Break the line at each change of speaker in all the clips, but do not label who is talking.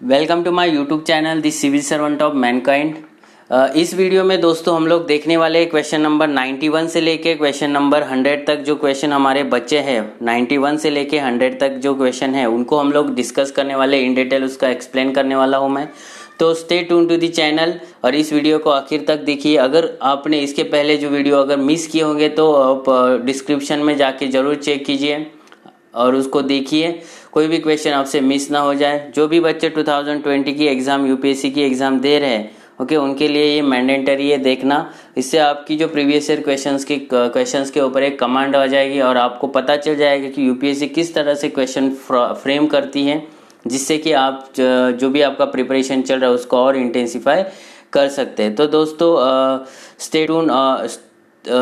Welcome to my YouTube channel the civil servant of mankind. इस video में दोस्तों हम लोग देखने वाले क्वेश्चन नंबर 91 से लेके क्वेश्चन नंबर 100 तक जो क्वेश्चन हमारे बच्चे हैं 91 से लेके 100 तक जो क्वेश्चन है उनको हम लोग डिस्कस करने वाले, इन डिटेल उसका एक्सप्लेन करने वाला हूँ मैं। तो stay tune to the channel और इस वीडियो को आखिर तक देखिए। अगर आपने इसके पहले जो वीडियो अगर मिस किए होंगे तो आप डिस्क्रिप्शन में जाके ज़रूर चेक कीजिए और उसको देखिए, कोई भी क्वेश्चन आपसे मिस ना हो जाए। जो भी बच्चे 2020 की एग्ज़ाम यूपीएससी की एग्ज़ाम दे रहे हैं ओके, उनके लिए ये मैंडेटरी है देखना। इससे आपकी जो प्रीवियस ईयर क्वेश्चंस के ऊपर एक कमांड आ जाएगी और आपको पता चल जाएगा कि यूपीएससी किस तरह से क्वेश्चन फ्रेम करती है, जिससे कि आप जो भी आपका प्रिपरेशन चल रहा है उसको और इंटेंसिफाई कर सकते हैं। तो दोस्तों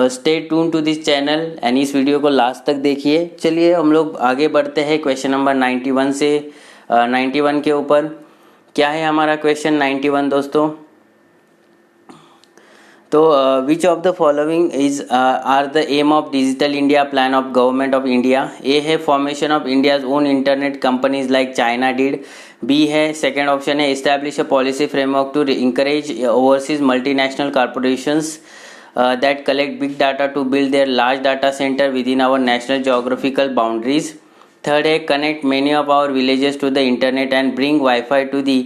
stay tune to this channel and इस वीडियो को लास्ट तक देखिए। चलिए हम लोग आगे बढ़ते हैं क्वेश्चन नंबर 91 से 91 के ऊपर। क्या है हमारा क्वेश्चन 91 दोस्तों? तो which of the following is are the aim of digital India plan of government of India? A है formation of India's own internet companies like China did. B है, सेकेंड ऑप्शन है, establish a policy framework to encourage overseas multinational corporations that collect big data to build their large data center within our national geographical boundaries. Third है, connect many of our villages to the internet and bring Wi-Fi to the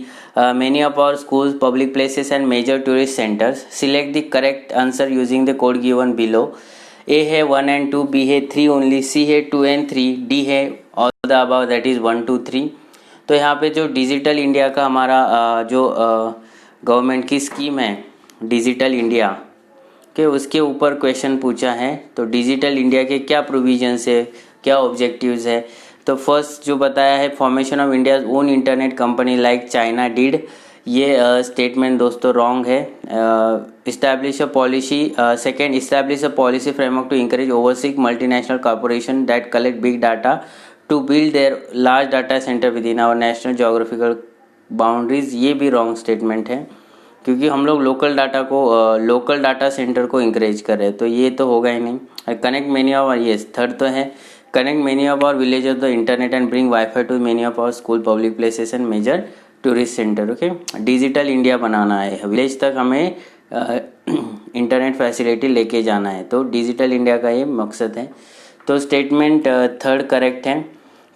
many of our schools, public places and major tourist centers. Select the correct answer using the code given below. A है 1 and 2, B है 3 only, C है 2 and 3, D है all the above that is 1 2 3। तो यहाँ पे जो digital India का हमारा जो गवर्नमेंट की स्कीम है डिजिटल इंडिया के उसके ऊपर क्वेश्चन पूछा है। तो डिजिटल इंडिया के क्या प्रोविजंस है, क्या ऑब्जेक्टिव्स है? तो फर्स्ट जो बताया है, formation of India's own internet company like China did, ये स्टेटमेंट दोस्तों रॉन्ग है। Establish a policy, second, establish a policy framework to encourage overseas multinational corporation that collect big data to build their large data center within our national geographical boundaries, ये भी wrong statement है क्योंकि हम लोग local data center को encourage कर रहे हैं, तो ये तो होगा ही नहीं। Connect many of, yes third तो है, connect many of our village of the internet and bring wifi to many of our school, public places and major tourist center. Okay, digital India बनाना है, विलेज तक हमें internet facility लेके जाना है, तो डिजिटल इंडिया का ये मकसद है। तो स्टेटमेंट थर्ड करेक्ट है।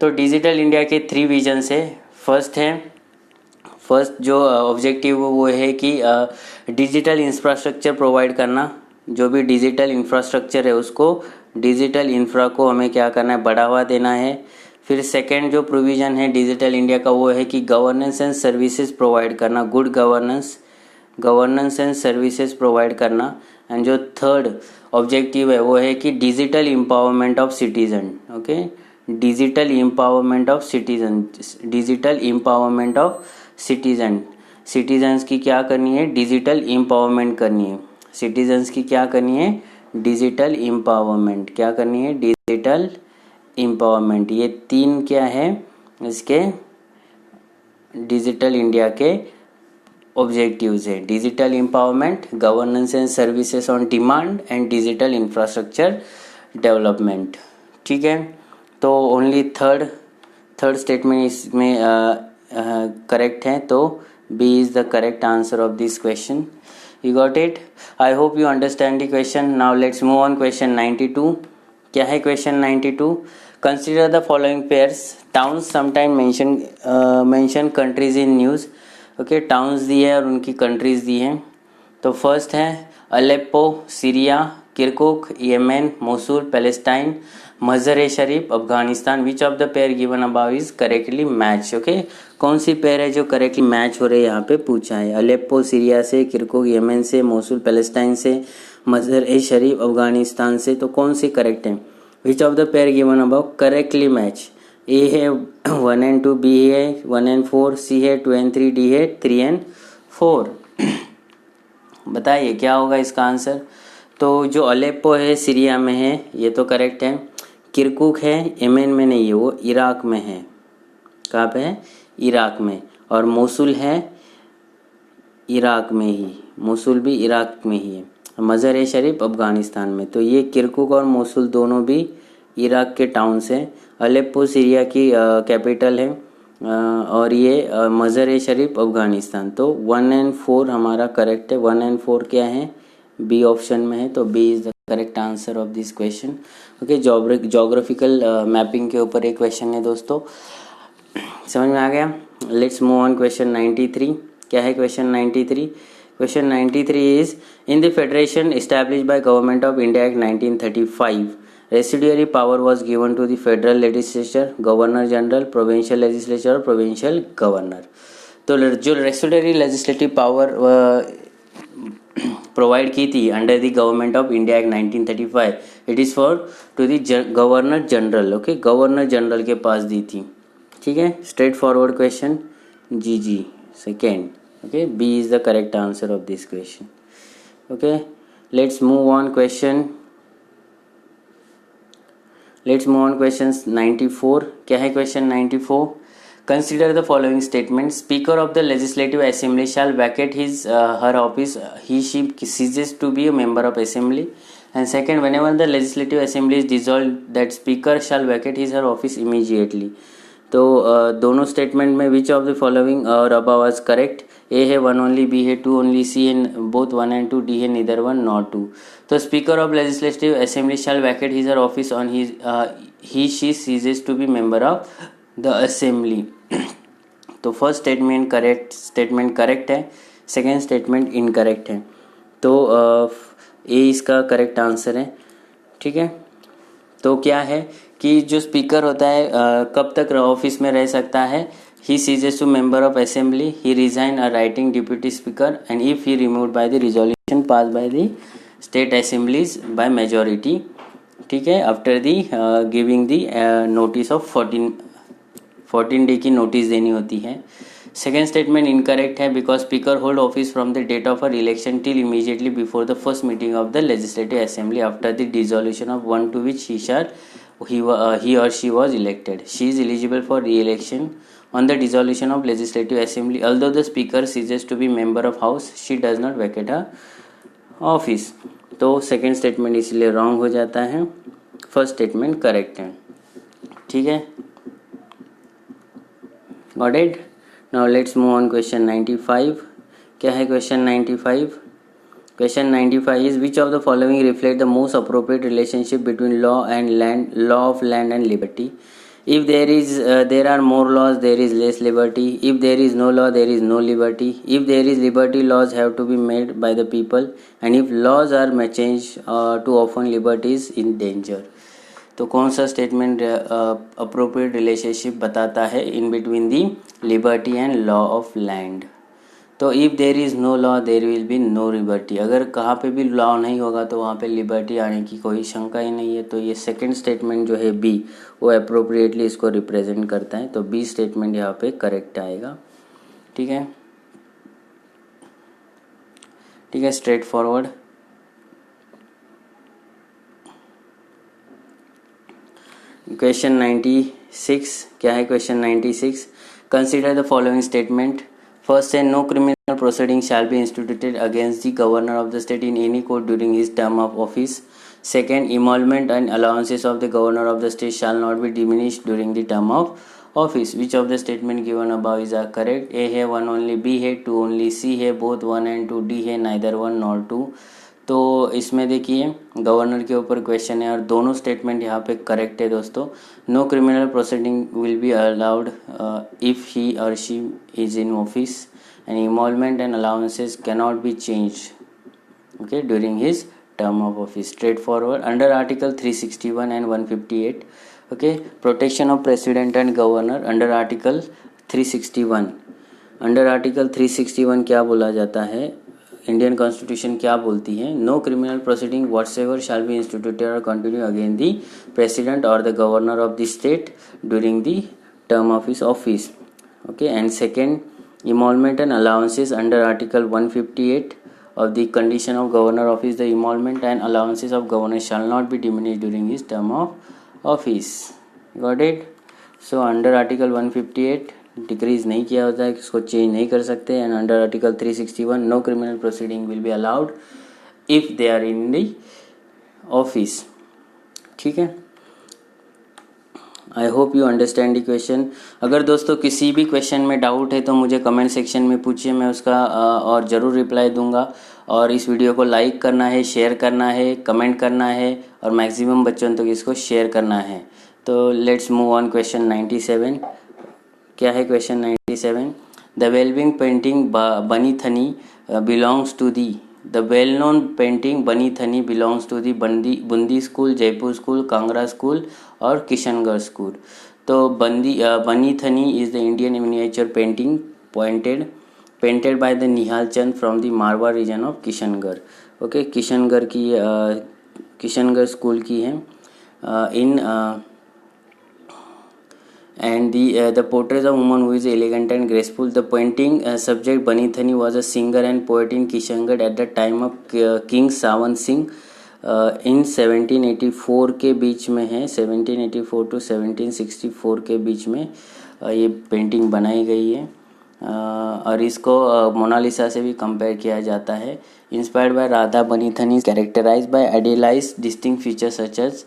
तो डिजिटल इंडिया के 3 विजन्स है। फर्स्ट जो ऑब्जेक्टिव वो है कि डिजिटल इंफ्रास्ट्रक्चर प्रोवाइड करना, जो भी डिजिटल इंफ्रास्ट्रक्चर है उसको, डिजिटल इंफ्रा को हमें क्या करना है, बढ़ावा देना है। फिर सेकंड जो प्रोविज़न है डिजिटल इंडिया का वो है कि गवर्नेंस एंड सर्विसेज प्रोवाइड करना, good governance and services provide करना। एंड जो थर्ड ऑब्जेक्टिव है वो है कि digital empowerment of citizen. Okay, digital empowerment of citizens की क्या करनी है, डिजिटल एम्पावरमेंट करनी है। सिटीजन्स की क्या करनी है, डिजिटल एम्पावरमेंट। क्या करनी है, डिजिटल एम्पावरमेंट। ये 3 क्या है इसके डिजिटल इंडिया के ऑब्जेक्टिव्स है, digital empowerment, governance and services on demand and digital infrastructure development. ठीक है, तो ओनली थर्ड स्टेटमेंट इसमें करेक्ट है, तो B is the correct answer of this question. You got it? I hope you understand the question. Now let's move on question 92। क्या है question 92? Consider the following pairs. Towns sometime mention countries in news. Okay, towns दी है और उनकी countries दी हैं। तो first है Aleppo Syria, Kirkuk Yemen, Mosul Palestine, Mazhar A Sharif Afghanistan. Which of the pair given above is correctly match? Okay, कौन सी pair है जो correctly match हो रहे यहाँ पे पूछा है? अलेप्पो सीरिया से, किरकुक येमेन से, मोसुल पैलेस्टाइन से, मज़र ए शरीफ अफगानिस्तान से, तो कौन सी करेक्ट है? Which of the pair given above correctly match? A है 1 and 2, बी है 1 and 4, सी है 2 and 3, डी है 3 and 4। बताइए क्या होगा इसका आंसर? तो जो अलेप्पो है सीरिया में है, ये तो करेक्ट है। किरकुक है येमेन में नहीं है, वो इराक में है। कहाँ पे है? इराक में। और मोसुल है इराक में ही, मोसुल भी इराक में ही है। मज़र ए शरीफ अफगानिस्तान में। तो ये किरकुक और मोसुल दोनों भी इराक के टाउन्स हैं। अलेप्पो सीरिया की कैपिटल है और ये मज़र ए शरीफ अफ़गानिस्तान। तो 1 एंड 4 हमारा करेक्ट है। 1 एंड 4 क्या है, बी ऑप्शन में है, तो B is the correct answer of this question. Okay, geographical mapping के ऊपर एक क्वेश्चन है दोस्तों, समझ में आ गया। Let's move on question 93। क्या है question 93? Question 93 is in the federation established by government of India act 1935 residuary power was given to the federal legislature, governor general, provincial legislature और प्रोविंशियल गवर्नर। तो जो रेसिडुअरी लेजिस्लेटिव पावर प्रोवाइड की थी under the government of India act 1935, it is for to the governor general. Okay, governor general के पास दी थी। ठीक है, स्ट्रेट फॉरवर्ड क्वेश्चन, जी second. Okay, B is the correct answer of this question. Okay, let's move on question 94। क्या है question 94? Consider the following statement, speaker of the legislative assembly shall vacate his her office he she ceases to be a member of assembly, and second, whenever the legislative assembly is dissolved, that speaker shall vacate his her office immediately। तो दोनों statement में which of the following और above was correct? A है 1 only, B है 2 only, C है both 1 and 2, D है neither 1 not 2। तो speaker of legislative assembly shall vacate his her office on his he she ceases to be member of the assembly. तो first statement correct है, second statement incorrect है। तो ए इसका correct answer है। ठीक है, तो क्या है कि जो स्पीकर होता है कब तक ऑफिस में रह सकता है? He ceases to member of assembly, he resign a writing deputy speaker, and if he removed by the resolution pass by the state assemblies by majority. ठीक है, after the giving the notice of 14 day की notice देनी होती है। Second statement incorrect है because speaker hold office from the date of a election till immediately before the first meeting of the legislative assembly after the dissolution of one two which he or she was elected. She is eligible for re-election on the dissolution of legislative assembly. Although the speaker ceases to be member of house, she does not vacate her office. तो second statement इसलिए wrong हो जाता है, first statement correct है। ठीक है, got it. Now let's move on question 95। क्या है question 95? Question 95 is which of the following reflect the most appropriate relationship between law of land and liberty? If there are more laws, there is less liberty. If there is no law, there is no liberty. If there is liberty, laws have to be made by the people, and if laws are changed too often, liberty is in danger. तो कौन सा statement appropriate relationship बताता है in between the liberty and law of land? तो if there is no law there will be no liberty. अगर कहाँ पे भी लॉ नहीं होगा तो वहाँ पे लिबर्टी आने की कोई शंका ही नहीं है। तो ये सेकंड स्टेटमेंट जो है बी, वो अप्रोप्रिएटली इसको रिप्रेजेंट करता है। तो बी स्टेटमेंट यहाँ पे करेक्ट आएगा। ठीक है, ठीक है, स्ट्रेट फॉरवर्ड। क्वेश्चन 96। क्या है question 96? Consider the following statement. First, say no criminal proceeding shall be instituted against the governor of the state in any court during his term of office. Second, emolument and allowances of the governor of the state shall not be diminished during the term of office. Which of the statement given above is correct? A है 1 only, B है 2 only, C है both 1 and 2, D है neither 1 nor 2। तो इसमें देखिए governor के ऊपर question है और दोनों स्टेटमेंट यहाँ पे करेक्ट है दोस्तों। No criminal proceeding will be allowed if he or she is in office, and emolument and allowances cannot be change okay during his term of office. Straight forward. Under article 361 and 158 okay, protection of president and governor under article 361। Under article 361 क्या बोला जाता है? Indian constitution क्या बोलती है? No criminal proceeding whatsoever shall be instituted or continue against the president or the governor of the state during the term of his office okay. And second, emolument and allowances under article 158 of the condition of governor office, the emolument and allowances of governor shall not be diminished during his term of office. Got it? So under article 158 decrees नहीं किया होता है, इसको change नहीं कर सकते। And under article 361 no criminal proceeding will be allowed if they are in the office. ठीक है, I hope you understand the question. अगर दोस्तों किसी भी क्वेश्चन में डाउट है तो मुझे कमेंट सेक्शन में पूछिए, मैं उसका और ज़रूर रिप्लाई दूंगा। और इस वीडियो को लाइक करना है, शेयर करना है, कमेंट करना है और मैक्सिमम बच्चों तक इसको शेयर करना है। तो लेट्स मूव ऑन क्वेश्चन 97। क्या है question 97? The wellbeing painting Bani Thani belongs to the the well known painting Bani Thani belongs to the Bundi school, Jaipur school, Kangra school और किशनगढ़ स्कूल। तो Bani Thani is the Indian miniature painting painted by the Nihal Chand from the Marwar region of Kishangarh. Okay, Kishangarh school की है। इन and the portraits of woman who is elegant and graceful. The painting subject Bani Thani was a singer and poet in Kishangarh at the time of King Sawan Singh in 1784 के बीच में है। 1784 to 1764 के बीच में ये painting बनाई गई है। और इसको मोनालिसा से भी कंपेयर किया जाता है। Inspired by Radha, Bani Thani characterised by idealised distinct features such as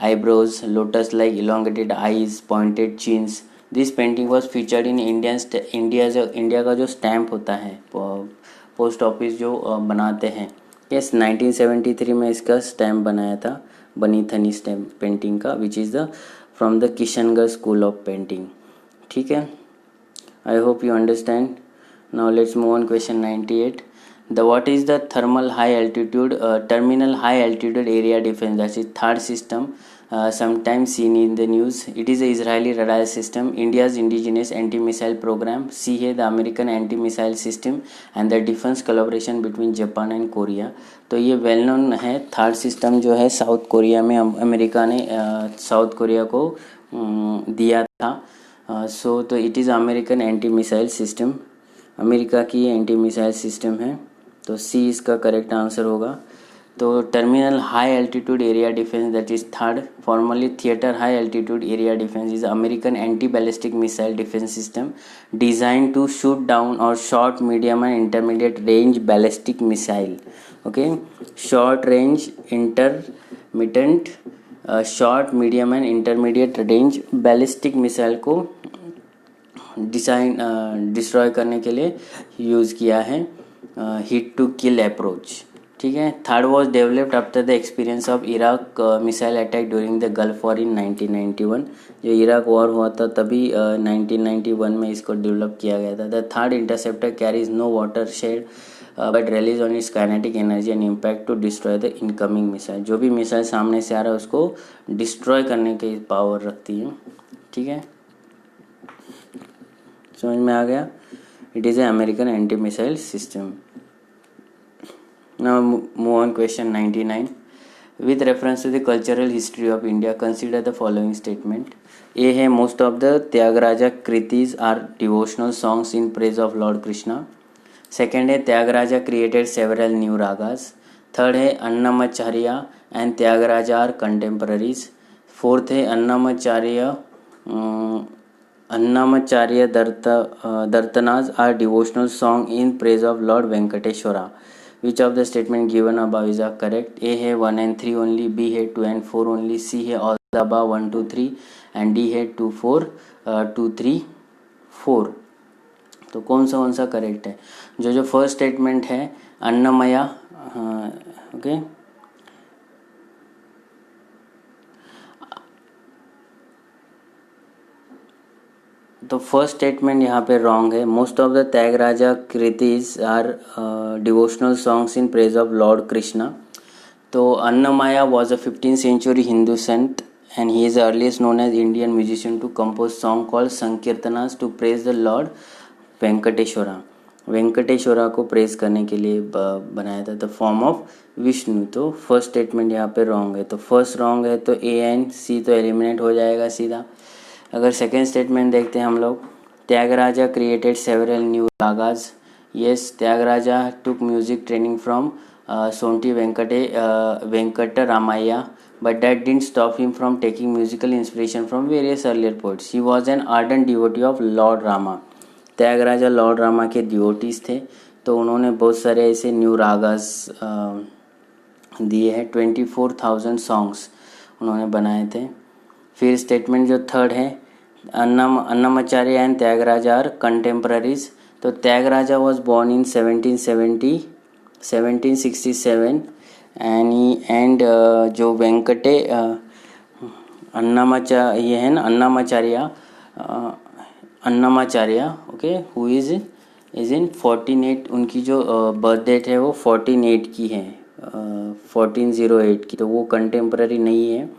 eyebrows, lotus-like elongated eyes, pointed chins. This painting was featured in India का जो स्टैम्प होता है, पोस्ट ऑफिस जो बनाते हैं, यस 1973 में इसका स्टैम्प बनाया था बनी थनी स्टैम्प पेंटिंग का, which is the from the Kishangarh school of painting. ठीक है, I hope you understand. Now let's move on question 98. What is the terminal high altitude area defense? That is third system, sometimes seen in the news. It is a Israeli radar system, India's indigenous anti-missile program. C है the American anti-missile system and the defense collaboration between Japan and Korea. तो ये well known है। THAAD system जो है south Korea में America ने south Korea को दिया था। सो तो it is American anti missile system, America की एंटी मिसाइल सिस्टम है। तो सी इसका करेक्ट आंसर होगा। तो terminal high altitude area defence, that is THAAD, formerly theatre high altitude area defence, is American anti ballistic missile defence system designed to shoot down और short, medium and intermediate range ballistic missile. Okay, short range, intermediate, short, medium and intermediate range ballistic missile को destroy करने के लिए use किया है, hit to kill approach. ठीक है, third was developed after the experience of Iraq missile attack during the gulf war in 1991। जो Iraq war हुआ था तभी 1991 में इसको डेवलप किया गया था। The THAAD interceptor carries no warhead but relies on its kinetic energy and impact to destroy the incoming missile. जो भी मिसाइल सामने से आ रहा है उसको डिस्ट्रॉय करने की पावर रखती है। ठीक है, समझ में आ गया? It is an American anti-missile system. Now move on question 99. With reference to the cultural history of India, consider the following statement. A है most of the Tyagaraja Kritis are devotional songs in praise of Lord Krishna. Second है Tyagaraja created several new ragas. Third है Annamacharya and Tyagaraja are contemporaries. Fourth है Annamacharya Dartanas are devotional song in praise of Lord Venkateshwara. Which of the statement given above is correct? A है 1 and 3 only, B है 2 and 4 only, C है all the above 1 2 3 and D है 2 3 4। तो कौन सा correct है? जो first statement है अन्नमया, ओके, तो फर्स्ट स्टेटमेंट यहाँ पे रॉन्ग है। Most of the Tyagaraja kritis are devotional songs in praise of lord Krishna. तो Annamayya was a 15th century Hindu sant and he is the earliest known as Indian musician to compose song called Sankirtanas to praise the Lord Venkateswara. Venkateswara को praise करने के लिए बनाया था, the form of Vishnu. तो first statement यहाँ पे रॉन्ग है। तो फर्स्ट रॉन्ग है तो ए एंड सी तो एलिमिनेट हो जाएगा सीधा। अगर सेकेंड स्टेटमेंट देखते हैं हम लोग, Tyagaraja created several new ragas. Yes, Tyagaraja took music training from Sonti Venkata Ramayya, but that didn't stop him from taking musical inspiration from various earlier poets. He was an ardent devotee of Lord Rama. Tyagaraja lord Rama के devotees थे, तो उन्होंने बहुत सारे ऐसे new ragas दिए हैं। 24,000 songs उन्होंने बनाए थे। फिर स्टेटमेंट जो थर्ड है, Annamacharya and Tyagaraja are contemporaries. तो Tyagaraja was born in 1767 and जो वेंकटे ये है ना Annamacharya okay, who is in 1408, उनकी जो बर्थ डेट है वो 1408 की है, 1408 की, तो वो कंटेम्पररी नहीं है।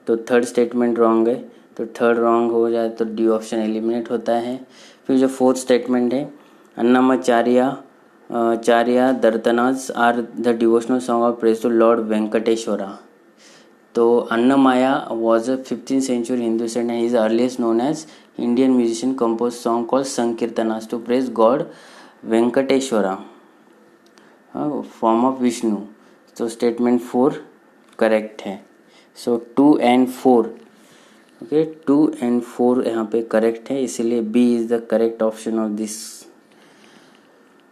तो थर्ड स्टेटमेंट रॉन्ग है, तो थर्ड रॉन्ग हो जाए तो डी ऑप्शन एलिमिनेट होता है। फिर जो फोर्थ स्टेटमेंट है, अन्नमाचार्य दर्तनास are the devotional song of praise to lord Venkateswara. तो Annamayya was a 15th century Hindu saint and is earliest known as Indian musician composed song called Sankirtanas to praise God Venkateshwara, form of Vishnu. तो statement 4 correct है। सो 2 and 4 okay, 2 and 4 यहाँ पे correct है, इसीलिए B is the correct option of this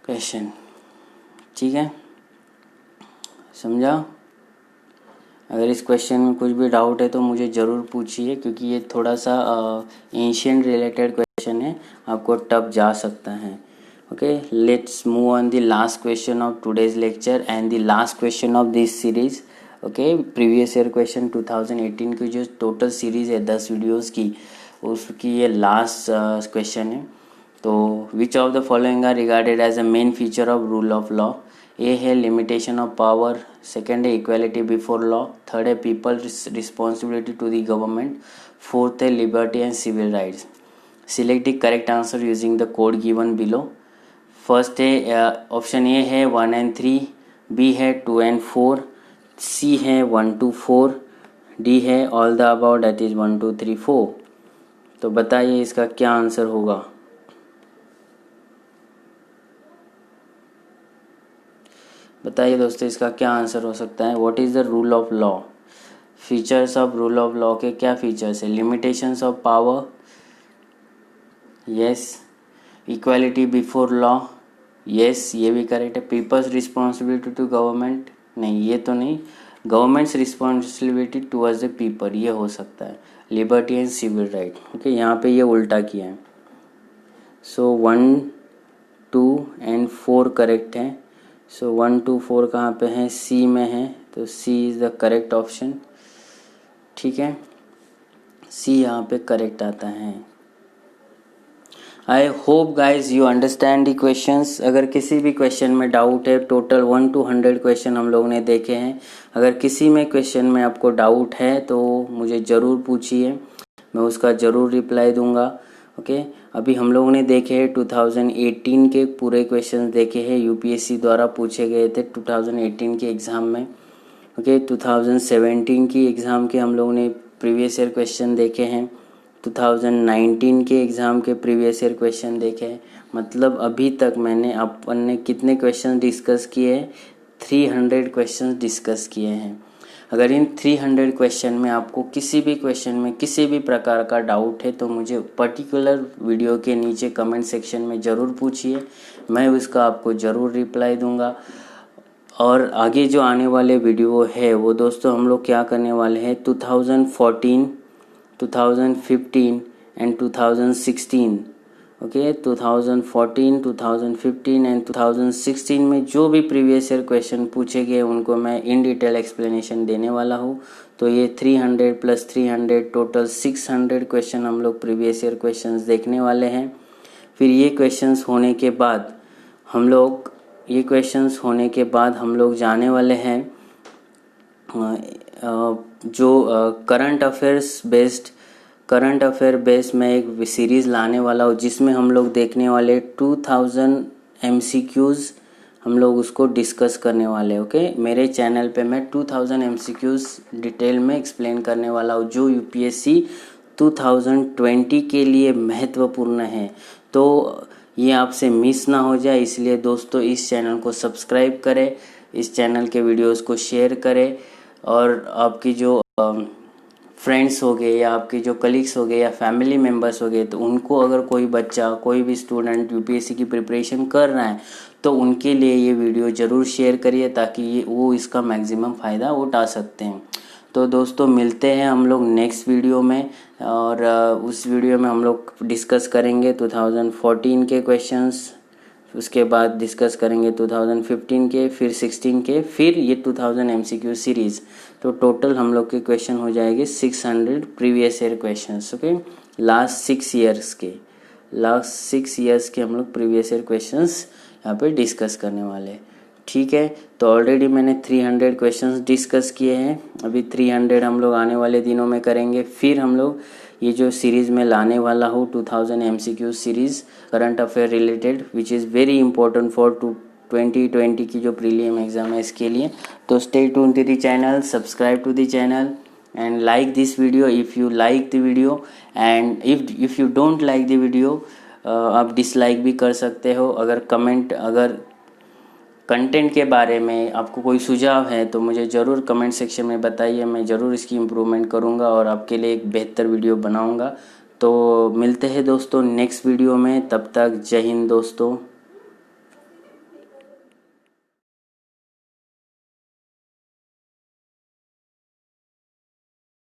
question. ठीक है, समझा? अगर इस क्वेश्चन में कुछ भी डाउट है तो मुझे ज़रूर पूछिए, क्योंकि ये थोड़ा सा एंशियंट रिलेटेड क्वेश्चन है, आपको टफ जा सकता है। Okay, let's move on the last question of today's lecture and the last question of this series. Okay, previous year question 2018 की जो टोटल सीरीज है 10 वीडियोज़ की, उसकी ये लास्ट क्वेश्चन है। तो which of the following are regarded as a main feature of rule of law? A है limitation of power, second है इक्वालिटी बिफोर लॉ, थर्ड है people responsibility to the government, fourth है liberty and civil rights. Select the correct answer using the code given below. First है option A है 1 and 3, B है 2 and 4, सी है 1 to 4, D है all the about that is 1 2 3 4। तो बताइए इसका क्या आंसर होगा? बताइए दोस्तों, इसका क्या आंसर हो सकता है? What is the rule of law? Features of rule of law के क्या फीचर्स है? Limitations of power, yes. Equality before law, yes, ये भी करेक्ट है। पीपल्स रिस्पॉन्सिबिलिटी टू गवर्नमेंट, नहीं ये तो नहीं। Government's responsibility towards the people, ये हो सकता है। Liberty and civil right, okay, यहाँ पे ये उल्टा किया है। सो 1 2 and 4 करेक्ट है। सो 1 2 4 कहाँ पे है? सी में है, तो सी इज़ द करेक्ट ऑप्शन। ठीक है, सी यहाँ पे करेक्ट आता है। I hope guys you understand the questions. अगर किसी भी क्वेश्चन में डाउट है, टोटल 1 to 100 क्वेश्चन हम लोगों ने देखे हैं, अगर किसी में क्वेश्चन में आपको डाउट है तो मुझे ज़रूर पूछिए, मैं उसका ज़रूर रिप्लाई दूंगा। ओके, अभी हम लोगों ने देखे हैं 2018 के पूरे क्वेश्चंस देखे हैं, यूपीएससी द्वारा पूछे गए थे 2018 के एग्ज़ाम में। ओके, 2017 की एग्ज़ाम के हम लोगों ने प्रीवियस ईयर क्वेश्चन देखे हैं, 2019 के एग्ज़ाम के प्रीवियस ईयर क्वेश्चन देखे हैं। मतलब अभी तक अपन ने कितने क्वेश्चन डिस्कस किए हैं? 300 क्वेश्चन डिस्कस किए हैं। अगर इन 300 क्वेश्चन में आपको किसी भी क्वेश्चन में किसी भी प्रकार का डाउट है तो मुझे पर्टिकुलर वीडियो के नीचे कमेंट सेक्शन में ज़रूर पूछिए, मैं उसका आपको ज़रूर रिप्लाई दूंगा। और आगे जो आने वाले वीडियो है वो दोस्तों हम लोग क्या करने वाले हैं, 2014, 2015 एंड 2016। ओके, 2014, 2015 एंड 2016 में जो भी प्रीवियस ईयर क्वेश्चन पूछे गए उनको मैं इन डिटेल एक्सप्लेनेशन देने वाला हूँ। तो ये 300 + 300 टोटल 600 क्वेश्चन हम लोग प्रीवियस ईयर क्वेश्चंस देखने वाले हैं। फिर ये क्वेश्चंस होने के बाद हम लोग जाने वाले हैं जो करंट अफेयर बेस्ड मैं एक सीरीज़ लाने वाला हूँ, जिसमें हम लोग देखने वाले 2000 MCQs हम लोग उसको डिस्कस करने वाले। ओके, मेरे चैनल पे मैं 2000 MCQs डिटेल में एक्सप्लेन करने वाला हूँ, जो यूपीएससी 2020 के लिए महत्वपूर्ण है। तो ये आपसे मिस ना हो जाए, इसलिए दोस्तों इस चैनल को सब्सक्राइब करें, इस चैनल के वीडियोस को शेयर करें, और आपकी जो फ्रेंड्स हो गए या आपके जो कलीग्स हो गए या फैमिली मेम्बर्स हो गए, तो उनको अगर कोई बच्चा कोई भी स्टूडेंट यूपीएससी की प्रिपरेशन कर रहा है तो उनके लिए ये वीडियो ज़रूर शेयर करिए, ताकि वो इसका मैक्सिमम फ़ायदा उठा सकते हैं। तो दोस्तों मिलते हैं हम लोग नेक्स्ट वीडियो में, और उस वीडियो में हम लोग डिस्कस करेंगे 2014 के क्वेश्चंस, उसके बाद डिस्कस करेंगे 2015 के, फिर 16 के, फिर ये 2000 MCQ सीरीज़। तो टोटल हम लोग के क्वेश्चन हो जाएंगे 600 previous year questions. Okay, last 6 years के हम लोग प्रीवियस ईयर क्वेश्चंस यहाँ पे डिस्कस करने वाले हैं। ठीक है, तो ऑलरेडी मैंने 300 क्वेश्चंस डिस्कस किए हैं, अभी 300 हम लोग आने वाले दिनों में करेंगे। फिर हम लोग ये जो सीरीज़ में लाने वाला हूँ 2000 MCQ series current affair related, which is very important for 2020 की जो प्रीलियम एग्ज़ाम है इसके लिए। तो stay tune to the channel, subscribe to the channel and like this video if you like the video, and if you don't like the video आप dislike भी कर सकते हो। अगर कंटेंट के बारे में आपको कोई सुझाव है तो मुझे ज़रूर कमेंट सेक्शन में बताइए, मैं ज़रूर इसकी इम्प्रूवमेंट करूँगा और आपके लिए एक बेहतर वीडियो बनाऊँगा। तो मिलते हैं दोस्तों नेक्स्ट वीडियो में, तब तक जय हिंद दोस्तों।